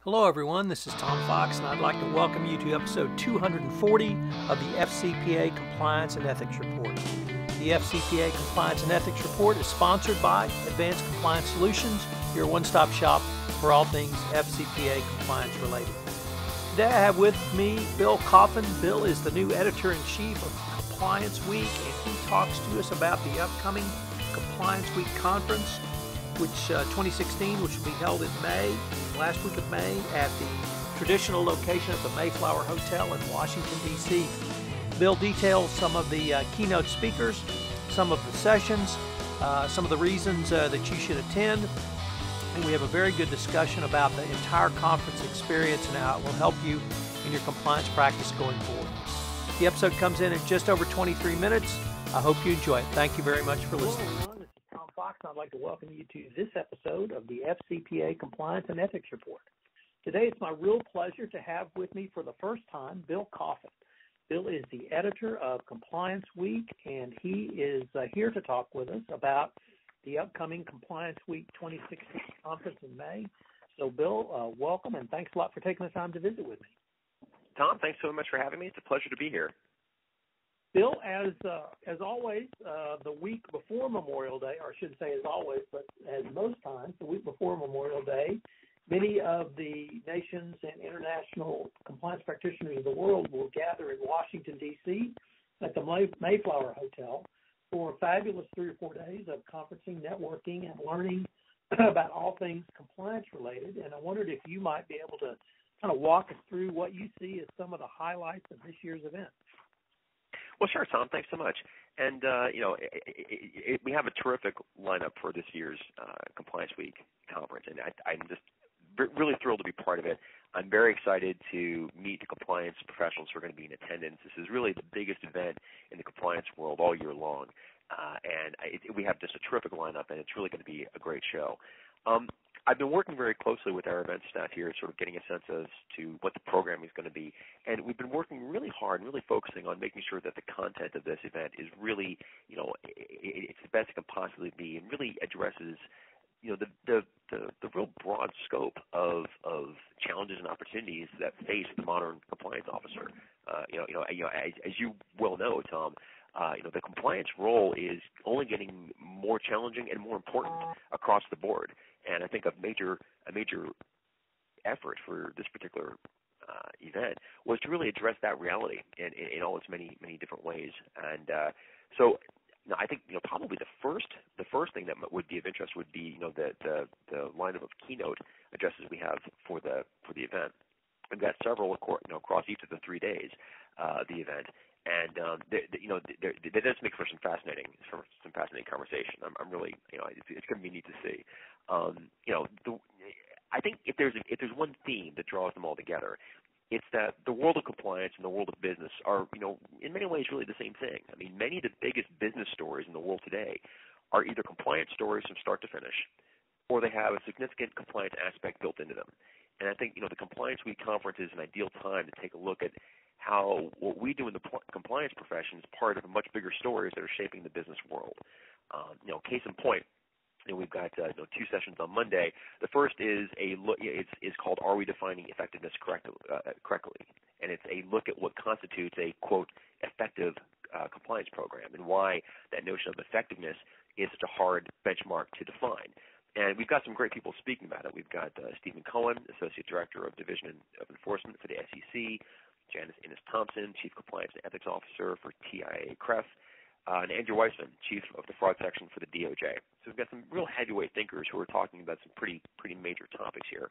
Hello, everyone. This is Tom Fox, and I'd like to welcome you to episode 240 of the FCPA Compliance and Ethics Report. The FCPA Compliance and Ethics Report is sponsored by Advanced Compliance Solutions, your one-stop shop for all things FCPA compliance related. Today I have with me Bill Coffin. Bill is the new editor-in-chief of Compliance Week, and he talks to us about the upcoming Compliance Week conference, which 2016, which will be held in May, last week of May, at the traditional location of the Mayflower Hotel in Washington, D.C. Bill details some of the keynote speakers, some of the sessions, some of the reasons that you should attend, and we have a very good discussion about the entire conference experience and how it will help you in your compliance practice going forward. The episode comes in at just over 23 minutes. I hope you enjoy it. Thank you very much for listening. Fox, and I'd like to welcome you to this episode of the FCPA Compliance and Ethics Report. Today, it's my real pleasure to have with me for the first time Bill Coffin. Bill is the editor of Compliance Week, and he is here to talk with us about the upcoming Compliance Week 2016 conference in May. So, Bill, welcome, and thanks a lot for taking the time to visit with me. Tom, thanks so much for having me. It's a pleasure to be here. Bill, as always, the week before Memorial Day, or I shouldn't say as always, but as most times, the week before Memorial Day, many of the nations and international compliance practitioners of the world will gather in Washington, D.C. at the Mayflower Hotel for a fabulous 3 or 4 days of conferencing, networking, and learning about all things compliance related. And I wondered if you might be able to kind of walk us through what you see as some of the highlights of this year's event. Well, sure, Tom. Thanks so much. And, we have a terrific lineup for this year's Compliance Week conference, and I'm just really thrilled to be part of it. I'm very excited to meet the compliance professionals who are going to be in attendance. This is really the biggest event in the compliance world all year long, and we have just a terrific lineup, and it's really going to be a great show. I've been working very closely with our event staff here, sort of getting a sense as to what the program is going to be. And we've been working really hard and really focusing on making sure that the content of this event is really, it's the best it can possibly be and really addresses, the real broad scope of challenges and opportunities that face the modern compliance officer. As you well know, Tom, the compliance role is only getting more challenging and more important across the board. And I think a major effort for this particular event was to really address that reality in all its many different ways. And so I think probably the first thing that would be of interest would be the lineup of keynote addresses we have for the event. We've got several across each of the 3 days of the event. And that does make for some fascinating conversation. I'm really, it's going to be neat to see. I think if there's one theme that draws them all together, it's that the world of compliance and the world of business are, in many ways, really the same thing. I mean, many of the biggest business stories in the world today are either compliance stories from start to finish, or they have a significant compliance aspect built into them. And I think, the Compliance Week conference is an ideal time to take a look at how what we do in the compliance profession is part of much bigger stories that are shaping the business world. Case in point, we've got 2 sessions on Monday. The first is a look. It's called "Are We Defining Effectiveness Correctly?" And it's a look at what constitutes a quote effective compliance program and why that notion of effectiveness is such a hard benchmark to define. And we've got some great people speaking about it. We've got Stephen Cohen, Associate Director of Division of Enforcement for the SEC, Janice Innes-Thompson, Chief Compliance and Ethics Officer for TIA-CREF, and Andrew Weissman, Chief of the Fraud Section for the DOJ. So we've got some real heavyweight thinkers who are talking about some pretty major topics here.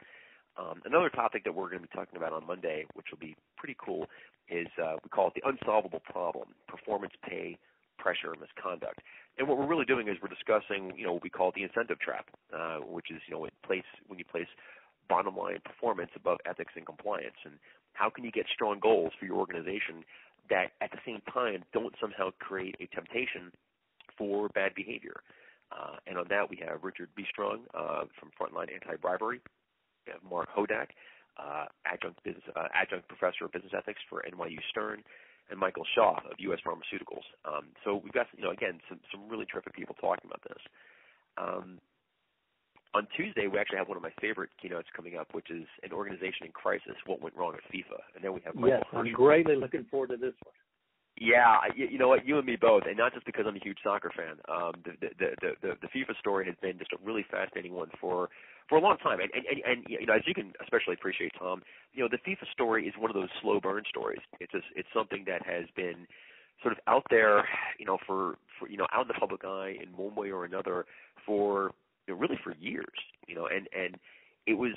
Another topic that we're going to be talking about on Monday, which will be pretty cool, is we call it the unsolvable problem: performance, pay, pressure, misconduct. And what we're really doing is we're discussing, what we call the incentive trap, which is, when you place bottom line performance above ethics and compliance, and how can you get strong goals for your organization that at the same time don't somehow create a temptation for bad behavior? And on that we have Richard Bestrong from Frontline Anti-Bribery. We have Mark Hodak, adjunct professor of business ethics for NYU Stern, and Michael Shaw of U.S. Pharmaceuticals. So we've got, again, some really terrific people talking about this. on Tuesday, we actually have one of my favorite keynotes coming up, which is an organization in crisis, what went wrong at FIFA. And then we have Michael Hirschman. I'm greatly looking forward to this one. Yeah, you know what, you and me both, and not just because I'm a huge soccer fan. The FIFA story has been just a really fascinating one for a long time, and you know, as you can especially appreciate, Tom, you know, the FIFA story is one of those slow burn stories. It's something that has been sort of out there, you know, for you know, out in the public eye in one way or another for, you know, really for years, you know, and it was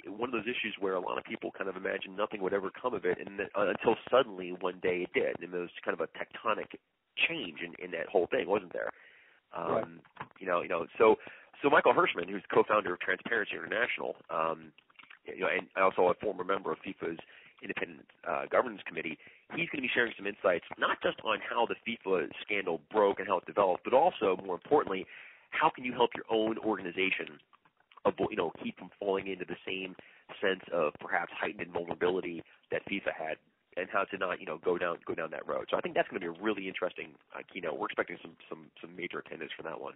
one of those issues where a lot of people kind of imagined nothing would ever come of it, and until suddenly one day it did, and there was kind of a tectonic change in that whole thing, wasn't there? Right. You know, so Michael Hirschman, who's co-founder of Transparency International, you know, and also a former member of FIFA's independent governance committee, he's going to be sharing some insights, not just on how the FIFA scandal broke and how it developed, but also, more importantly, how can you help your own organization you know, keep from falling into the same sense of perhaps heightened vulnerability that FIFA had, and how to not, you know, go down that road. So I think that's going to be a really interesting keynote. We're expecting some major attendance for that one.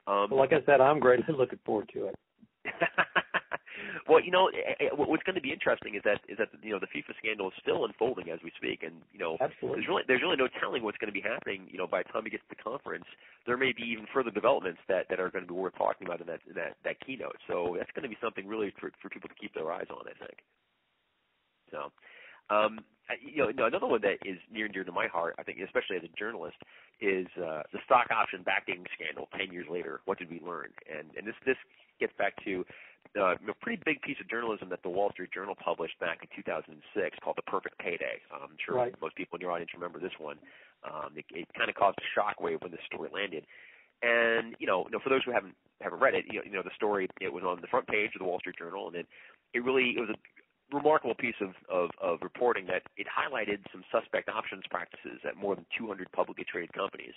Well, like I said, I'm greatly looking forward to it. Well, you know, what's going to be interesting is that you know, the FIFA scandal is still unfolding as we speak, and you know, Absolutely. there's really no telling what's going to be happening. You know, by the time we get to the conference, there may be even further developments that are going to be worth talking about in that keynote. So that's going to be something really for people to keep their eyes on, I think. So, you know, another one that is near and dear to my heart, I think, especially as a journalist, is the stock option backdating scandal 10 years later. What did we learn? And this gets back to a pretty big piece of journalism that the Wall Street Journal published back in 2006 called The Perfect Payday. I'm sure Right. most people in your audience remember this one. It kind of caused a shockwave when this story landed. And, you know, for those who haven't read it, you know, the story, it was on the front page of the Wall Street Journal, and it was a remarkable piece of reporting that it highlighted some suspect options practices at more than 200 publicly traded companies.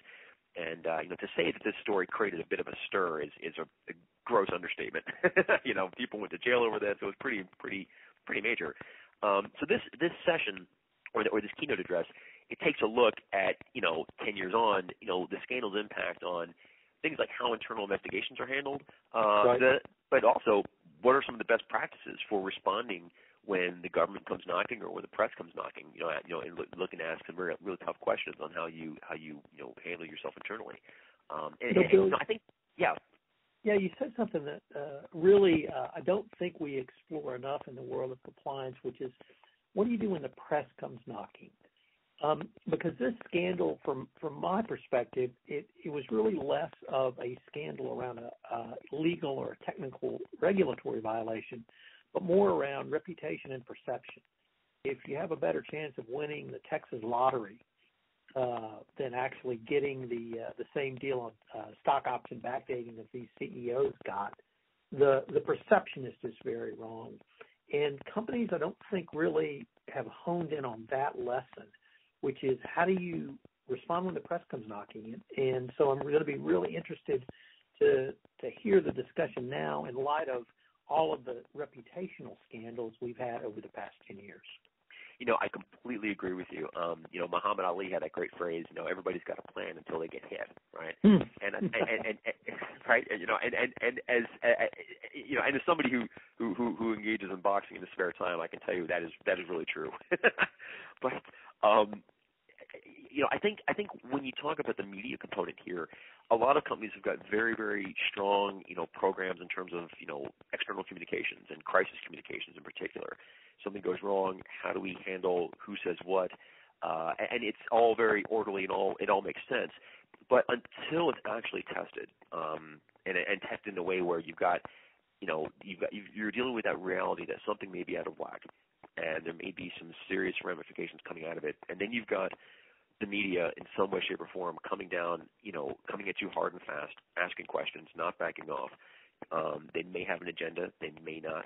And, you know, to say that this story created a bit of a stir is a gross understatement. You know, people went to jail over this. It was pretty major. So this session, or this keynote address, it takes a look at, you know, 10 years on, you know, the scandal's impact on things like how internal investigations are handled, Right. but also what are some of the best practices for responding when the government comes knocking or when the press comes knocking, you know, and looking to ask some really tough questions on how you know, handle yourself internally. And I think, yeah. Yeah, you said something that really I don't think we explore enough in the world of compliance, which is what do you do when the press comes knocking? Because this scandal, from my perspective, it was really less of a scandal around a legal or a technical regulatory violation, but more around reputation and perception. If you have a better chance of winning the Texas lottery than actually getting the same deal on stock option backdating that these CEOs got, the perception is just very wrong. And companies, I don't think, really have honed in on that lesson, which is how do you respond when the press comes knocking? And so I'm going to be really interested to hear the discussion now in light of all of the reputational scandals we've had over the past 10 years. You know, I completely agree with you. You know, Muhammad Ali had that great phrase, you know, everybody's got a plan until they get hit, right? And right, you know, and as you know, and as somebody who engages in boxing in his spare time, I can tell you that is really true. But you know, I think when you talk about the media component here, a lot of companies have got very, very strong, you know, programs in terms of, you know, external communications and crisis communications in particular. Something goes wrong, how do we handle who says what? And it's all very orderly and it all makes sense. But until it's actually tested, and tested in a way where you're dealing with that reality that something may be out of whack, and there may be some serious ramifications coming out of it, and then you've got the media in some way, shape, or form coming at you hard and fast, asking questions, not backing off. They may have an agenda, they may not.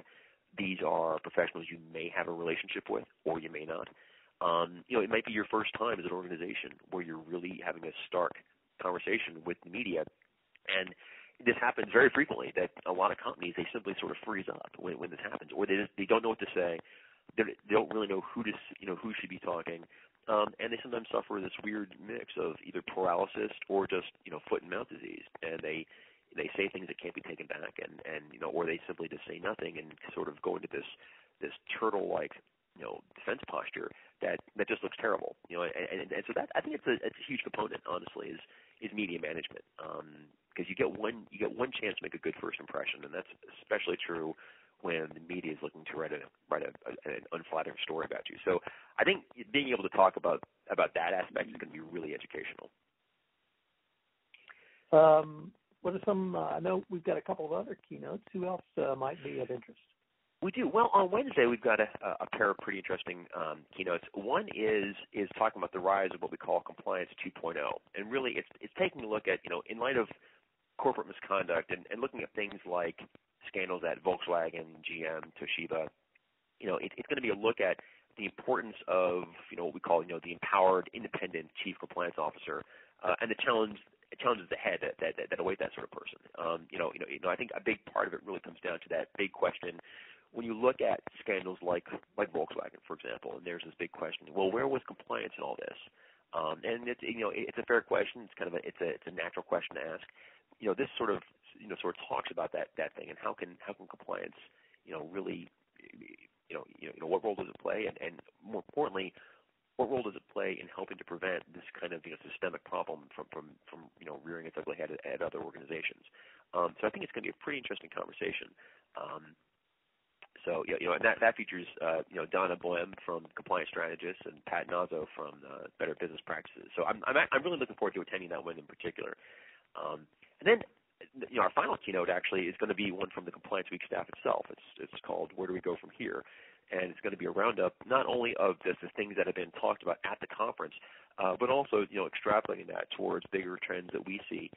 These are professionals you may have a relationship with, or you may not. You know, it might be your first time as an organization where you're really having a stark conversation with the media, and this happens very frequently. That a lot of companies, they simply sort of freeze up when this happens, or they don't know what to say. They don't really know who should be talking, and they sometimes suffer this weird mix of either paralysis or just, you know, foot and mouth disease, and they say things that can't be taken back, and or they simply just say nothing and sort of go into this turtle-like defense posture that just looks terrible. And so that I think it's a huge component, honestly, is media management, because you get one chance to make a good first impression, and that's especially true when the media is looking to write an unflattering story about you. So I think being able to talk about that aspect is going to be really educational. What are some? I know we've got a couple of other keynotes. Who else might be of interest? We do. Well, on Wednesday we've got a pair of pretty interesting keynotes. One is talking about the rise of what we call compliance 2.0, and really it's taking a look at in light of corporate misconduct and looking at things like scandals at Volkswagen, GM, Toshiba. It's going to be a look at the importance of what we call the empowered, independent chief compliance officer, and the challenges ahead that await that sort of person. I think a big part of it really comes down to that big question. When you look at scandals like Volkswagen, for example, and there's this big question, well, where was compliance in all this? And it's a fair question. It's kind of it's a natural question to ask. This sort of talks about that thing, and how can compliance really what role does it play, and more importantly, what role does it play in helping to prevent this kind of systemic problem from rearing its ugly head at other organizations? So I think it's going to be a pretty interesting conversation. So and that features Donna Boehm from Compliance Strategists and Pat Nazzo from Better Business Practices. So I'm really looking forward to attending that one in particular. And then our final keynote actually is going to be one from the Compliance Week staff itself. It's called Where Do We Go From Here? And it's going to be a roundup not only of the things that have been talked about at the conference, but also extrapolating that towards bigger trends that we see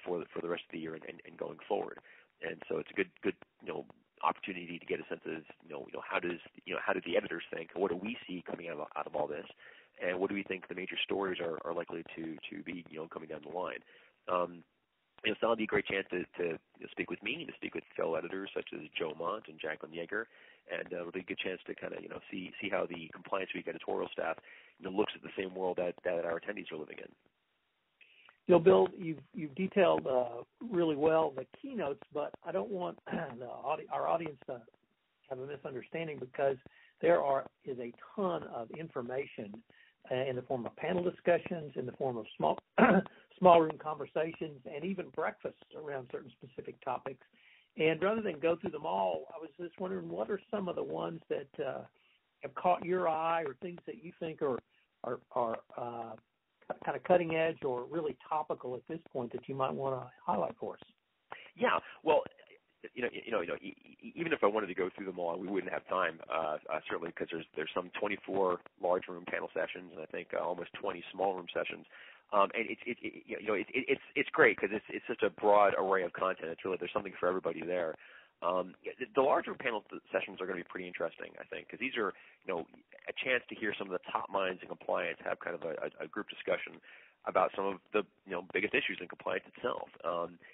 for the rest of the year and going forward. And so it's a good opportunity to get a sense of how do the editors think? What do we see coming out of all this? And what do we think the major stories are likely to be coming down the line? So that'll be a great chance to speak with me, to speak with fellow editors such as Joe Mont and Jacqueline Yeager, and it'll be a good chance to kind of see how the Compliance Week editorial staff looks at the same world that our attendees are living in. Bill, you've detailed really well the keynotes, but I don't want our audience to have a misunderstanding, because there is a ton of information in the form of panel discussions, in the form of small room conversations, and even breakfasts around certain specific topics. And rather than go through them all, I was just wondering, what are some of the ones that have caught your eye, or things that you think are kind of cutting edge or really topical at this point that you might want to highlight for us? Yeah, well, even if I wanted to go through them all, we wouldn't have time, certainly, because there's some 24 large room panel sessions, and I think almost 20 small room sessions. And it's great because it's such a broad array of content. It's really, there's something for everybody there. The larger panel sessions are going to be pretty interesting, I think, because these are a chance to hear some of the top minds in compliance have kind of a group discussion about some of the biggest issues in compliance itself.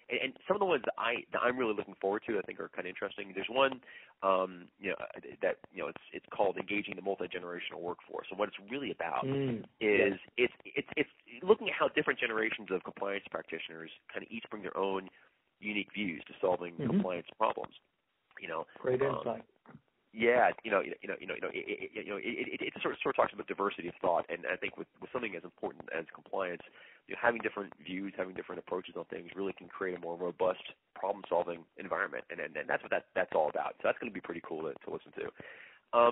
And some of the ones that I'm really looking forward to, I think, are kind of interesting. There's one it's called Engaging the Multi-Generational Workforce, and what it's really about is it's looking at how different generations of compliance practitioners kind of each bring their own unique views to solving compliance problems. Great insight. Yeah, it sort of talks about diversity of thought, and I think with something as important as compliance, having different views, having different approaches on things really can create a more robust problem-solving environment, and that's what that's all about. So that's going to be pretty cool to listen to. I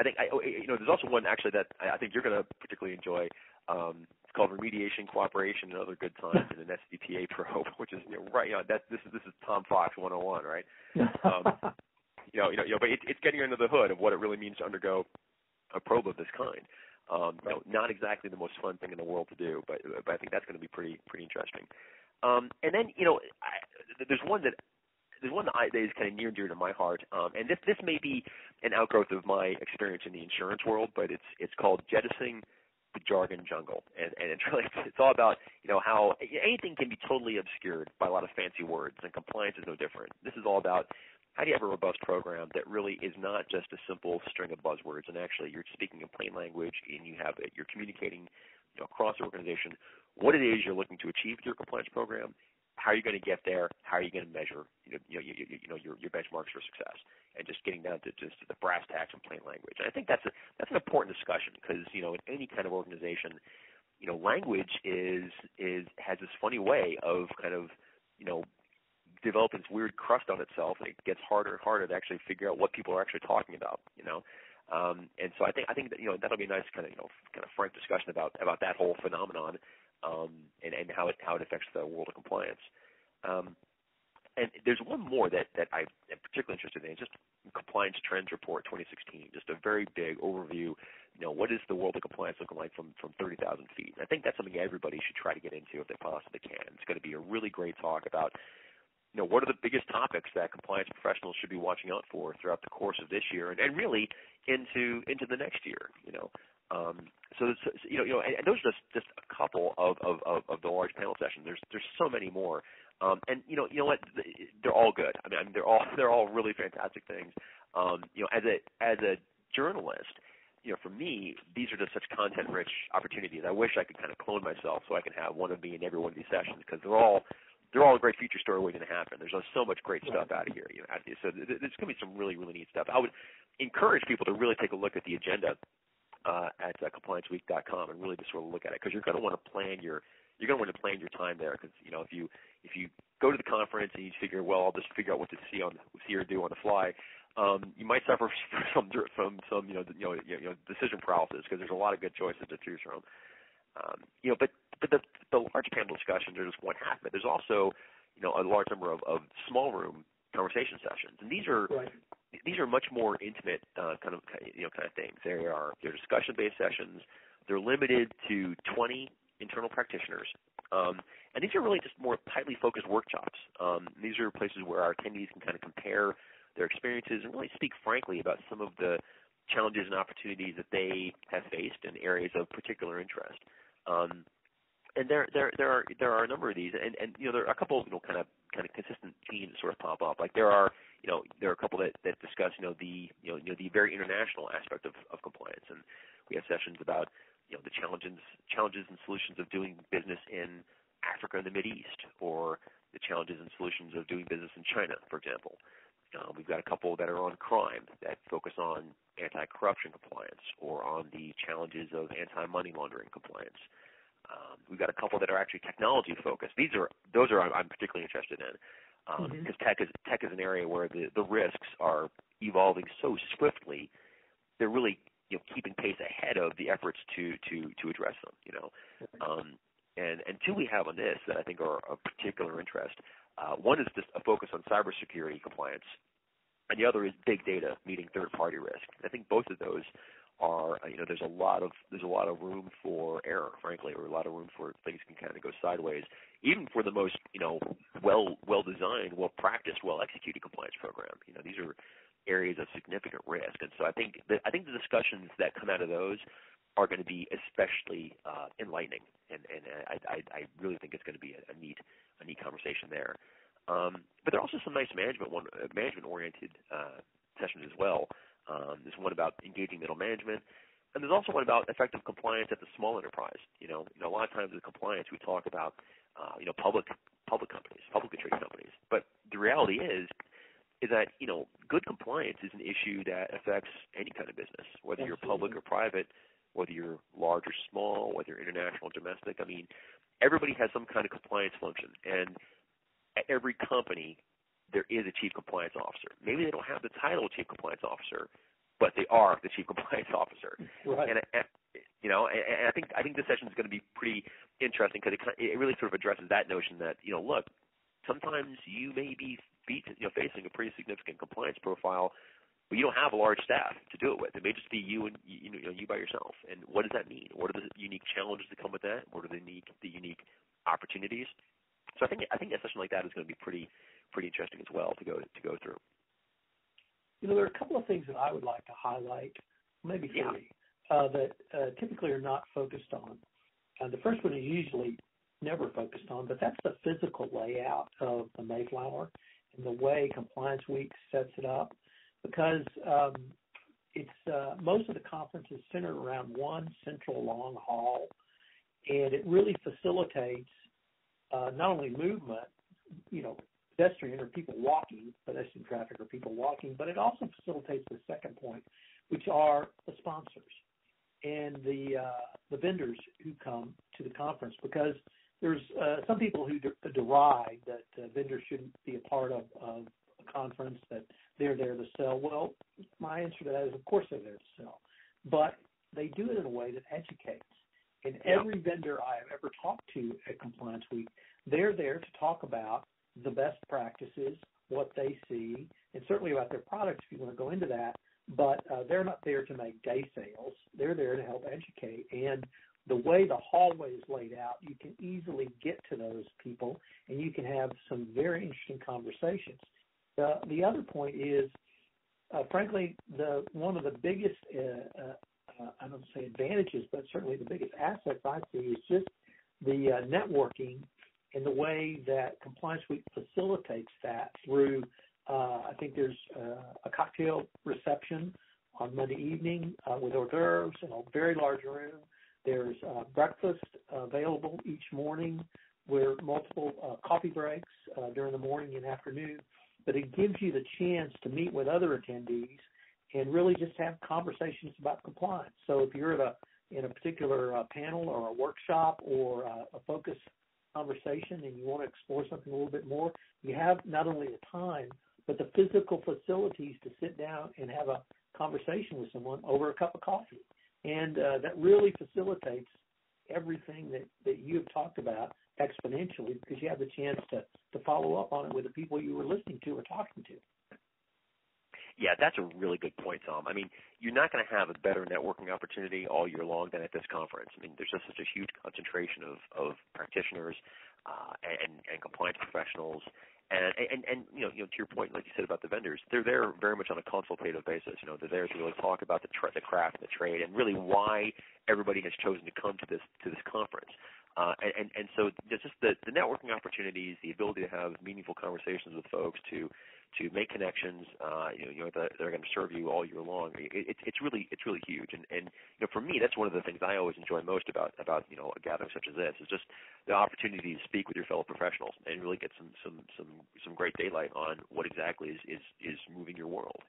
think there's also one actually that I think you're going to particularly enjoy. It's called Remediation, Cooperation, and Other Good Times in an SCPA Probe, which is this is Tom Fox 101, right? But it's getting under the hood of what it really means to undergo a probe of this kind. Not exactly the most fun thing in the world to do, but I think that's going to be pretty interesting. And then there's one that is kind of near and dear to my heart, and this may be an outgrowth of my experience in the insurance world, but it's called Jettisoning the Jargon Jungle, and it's all about how anything can be totally obscured by a lot of fancy words, and compliance is no different. This is all about how do you have a robust program that really is not just a simple string of buzzwords, and actually you're speaking in plain language, and you're communicating across the organization what it is you're looking to achieve with your compliance program, how are you going to get there? How are you going to measure your benchmarks for success? And just getting down to just the brass tacks in plain language. And I think that's an important discussion because in any kind of organization, language has this funny way of kind of developing this weird crust on itself, and it gets harder and harder to actually figure out what people are actually talking about. And so I think that that'll be a nice kind of frank discussion about that whole phenomenon, and how it affects the world of compliance. And there's one more that I'm particularly interested in, just Compliance Trends Report 2016, just a very big overview. What is the world of compliance looking like from 30,000 feet? And I think that's something everybody should try to get into if they possibly can. It's going to be a really great talk about what are the biggest topics that compliance professionals should be watching out for throughout the course of this year and really into the next year. So and those are just a couple of the large panel sessions. There's so many more. And you know what? They're all good. I mean, they're all really fantastic things. As a journalist, for me, these are just such content-rich opportunities. I wish I could kind of clone myself so I can have one of me in every one of these sessions because they're all a great feature story waiting to happen. There's just so much great stuff out of here. So there's going to be some really, really neat stuff. I would encourage people to really take a look at the agenda at complianceweek.com and really just sort of look at it because you're going to want to plan your time there because if you go to the conference and you figure, well, I'll just figure out what to see or do on the fly, you might suffer from some decision paralysis because there's a lot of good choices to choose from. But the large panel discussions are just one half of it. There's also a large number of small room conversation sessions, and these are much more intimate kind of things. They're discussion-based sessions. They're limited to 20 internal practitioners. And these are really just more tightly focused workshops. These are places where our attendees can kind of compare their experiences and really speak frankly about some of the challenges and opportunities that they have faced in areas of particular interest. And there are a number of these, and there are a couple of kind of consistent themes that sort of pop up. Like there are a couple that discuss the very international aspect of compliance, and we have sessions about the challenges and solutions of doing business in Africa and the Mideast, or the challenges and solutions of doing business in China, for example. We've got a couple that are on crime that focus on anti-corruption compliance or on the challenges of anti-money laundering compliance. We've got a couple that are actually technology focused. Those are I'm particularly interested in because tech is an area where the risks are evolving so swiftly. They're really keeping pace ahead of the efforts to address them. And two we have on this that I think are of particular interest. One is just a focus on cybersecurity compliance, and the other is big data meeting third-party risk. I think both of those are, there's a lot of room for error, frankly, or a lot of room for things can kind of go sideways, even for the most, well-designed, well-practiced, well-executed compliance program. These are areas of significant risk, and so I think the discussions that come out of those are going to be especially enlightening, and I really think it's going to be a neat conversation there. But there are also some nice management-oriented sessions as well. There's one about engaging middle management, and there's also one about effective compliance at the small enterprise. A lot of times with compliance we talk about public companies, publicly traded companies, but the reality is that good compliance is an issue that affects any kind of business, whether you're public or private, whether you're large or small, whether you're international or domestic. I mean, everybody has some kind of compliance function, and at every company there is a chief compliance officer. Maybe they don't have the title of chief compliance officer, but they are the chief compliance officer. Right. And I think this session is going to be pretty interesting because it really sort of addresses that notion that look, sometimes you may be facing a pretty significant compliance profile, but you don't have a large staff to do it with. It may just be you and you by yourself. And what does that mean? What are the unique challenges that come with that? What are the unique opportunities? So I think a session like that is going to be pretty interesting as well to go through. There are a couple of things that I would like to highlight, maybe three, that typically are not focused on. The first one is usually never focused on, but that's the physical layout of the Mayflower and the way Compliance Week sets it up, because it's most of the conference is centered around one central long hall, and it really facilitates not only movement pedestrian or people walking, pedestrian traffic or people walking, but it also facilitates the second point, which are the sponsors and the vendors who come to the conference, because there's some people who deride that vendors shouldn't be a part of a conference, that they're there to sell. Well, my answer to that is, of course, they're there to sell, but they do it in a way that educates. And every vendor I have ever talked to at Compliance Week, they're there to talk about the best practices, what they see, and certainly about their products if you want to go into that, but they're not there to make day sales. They're there to help educate. And the way the hallway is laid out, you can easily get to those people, and you can have some very interesting conversations. The other point is, frankly, one of the biggest, I don't say advantages, but certainly the biggest assets I see is just the networking and the way that Compliance Week facilitates that through, I think there's a cocktail reception on Monday evening with hors d'oeuvres in a very large room. There's breakfast available each morning, where multiple coffee breaks during the morning and afternoon. But it gives you the chance to meet with other attendees and really just have conversations about compliance. So if you're in a particular panel or a workshop or a focus conversation and you want to explore something a little bit more, you have not only the time, but the physical facilities to sit down and have a conversation with someone over a cup of coffee. And that really facilitates everything that you have talked about exponentially, because you have the chance to follow up on it with the people you were listening to or talking to. Yeah, that's a really good point, Tom. I mean, you're not going to have a better networking opportunity all year long than at this conference. I mean, there's just such a huge concentration of practitioners and compliance professionals. And to your point, like you said about the vendors, they're there very much on a consultative basis. They're there to really talk about the craft and the trade, and really why everybody has chosen to come to this conference. And so just the networking opportunities, the ability to have meaningful conversations with folks, to make connections, that are going to serve you all year long. It's really huge. And for me, that's one of the things I always enjoy most about a gathering such as this, is just the opportunity to speak with your fellow professionals and really get some great daylight on what exactly is moving your world.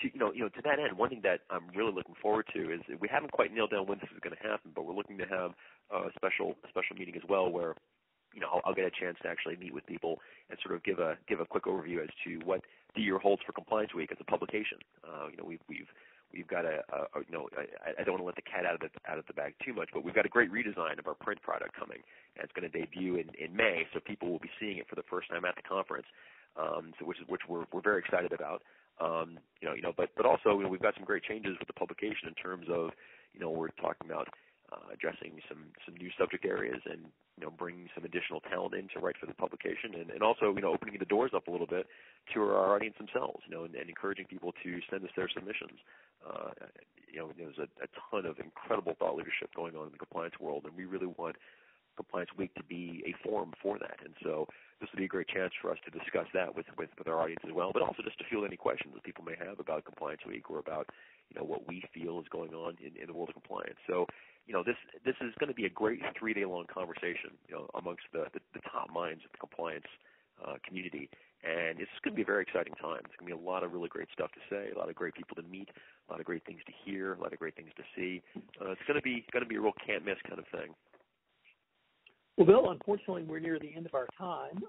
To that end, one thing that I'm really looking forward to is, we haven't quite nailed down when this is going to happen, but we're looking to have a special meeting as well, where I'll get a chance to actually meet with people and sort of give a quick overview as to what the year holds for Compliance Week as a publication. We've got I don't want to let the cat out of the bag too much, but we've got a great redesign of our print product coming, and it's going to debut in May, so people will be seeing it for the first time at the conference, which we're very excited about. But also, we've got some great changes with the publication in terms of, we're talking about addressing some new subject areas and, bringing some additional talent in to write for the publication, and also, opening the doors up a little bit to our audience themselves, and encouraging people to send us their submissions. There's a ton of incredible thought leadership going on in the compliance world, and we really want Compliance Week to be a forum for that. And so this would be a great chance for us to discuss that with our audience as well, but also just to field any questions that people may have about Compliance Week or about, what we feel is going on in the world of compliance. So, this is going to be a great 3-day-long conversation, amongst the top minds of the compliance community. And it's going to be a very exciting time. It's going to be a lot of really great stuff to say, a lot of great people to meet, a lot of great things to hear, a lot of great things to see. It's going to be a real can't miss kind of thing. Well, Bill, unfortunately, we're near the end of our time,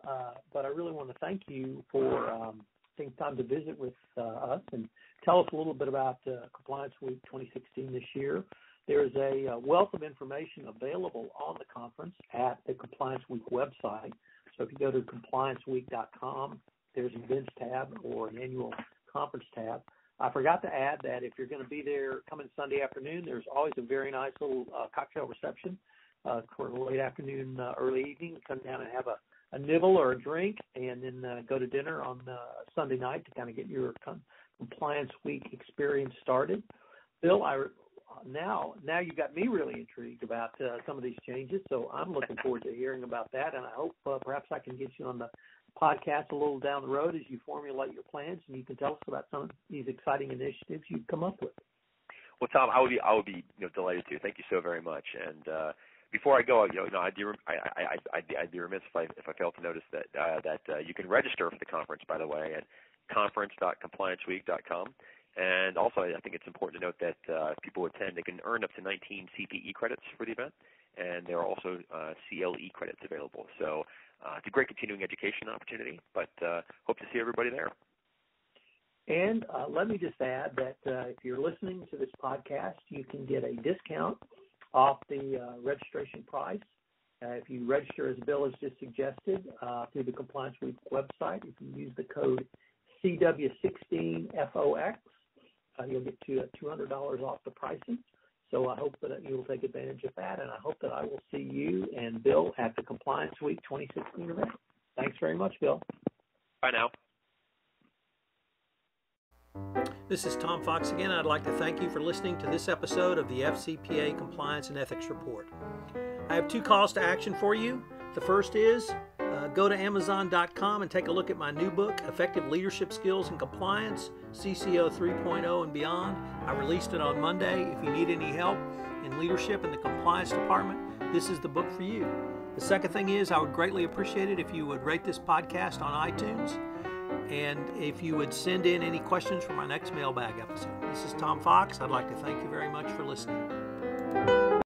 but I really want to thank you for taking time to visit with us and tell us a little bit about Compliance Week 2016 this year. There's a wealth of information available on the conference at the Compliance Week website. So if you go to complianceweek.com, there's an events tab or an annual conference tab. I forgot to add that if you're going to be there coming Sunday afternoon, there's always a very nice little cocktail reception for late afternoon, early evening. Come down and have a nibble or a drink, and then go to dinner on Sunday night to kind of get your Compliance Week experience started. Bill, now you've got me really intrigued about some of these changes, so I'm looking forward to hearing about that, and I hope perhaps I can get you on the podcast a little down the road as you formulate your plans, and you can tell us about some of these exciting initiatives you've come up with. Well, Tom, I would be delighted to. Thank you so very much, and before I go, I'd be remiss if I failed to notice that you can register for the conference, by the way, at conference.complianceweek.com. And also, I think it's important to note that if people attend, they can earn up to 19 CPE credits for the event, and there are also CLE credits available. So it's a great continuing education opportunity, but hope to see everybody there. And let me just add that if you're listening to this podcast, you can get a discount off the registration price. If you register, as Bill has just suggested, through the Compliance Week website, if you use the code CW16FOX, you'll get $200 off the pricing. So I hope that you will take advantage of that, and I hope that I will see you and Bill at the Compliance Week 2016 event. Thanks very much, Bill. Bye now. This is Tom Fox again. I'd like to thank you for listening to this episode of the FCPA Compliance and Ethics Report. I have two calls to action for you. The first is go to Amazon.com and take a look at my new book, Effective Leadership Skills and Compliance, CCO 3.0 and Beyond. I released it on Monday. If you need any help in leadership in the compliance department, this is the book for you. The second thing is I would greatly appreciate it if you would rate this podcast on iTunes, and if you would send in any questions for my next mailbag episode. This is Tom Fox. I'd like to thank you very much for listening.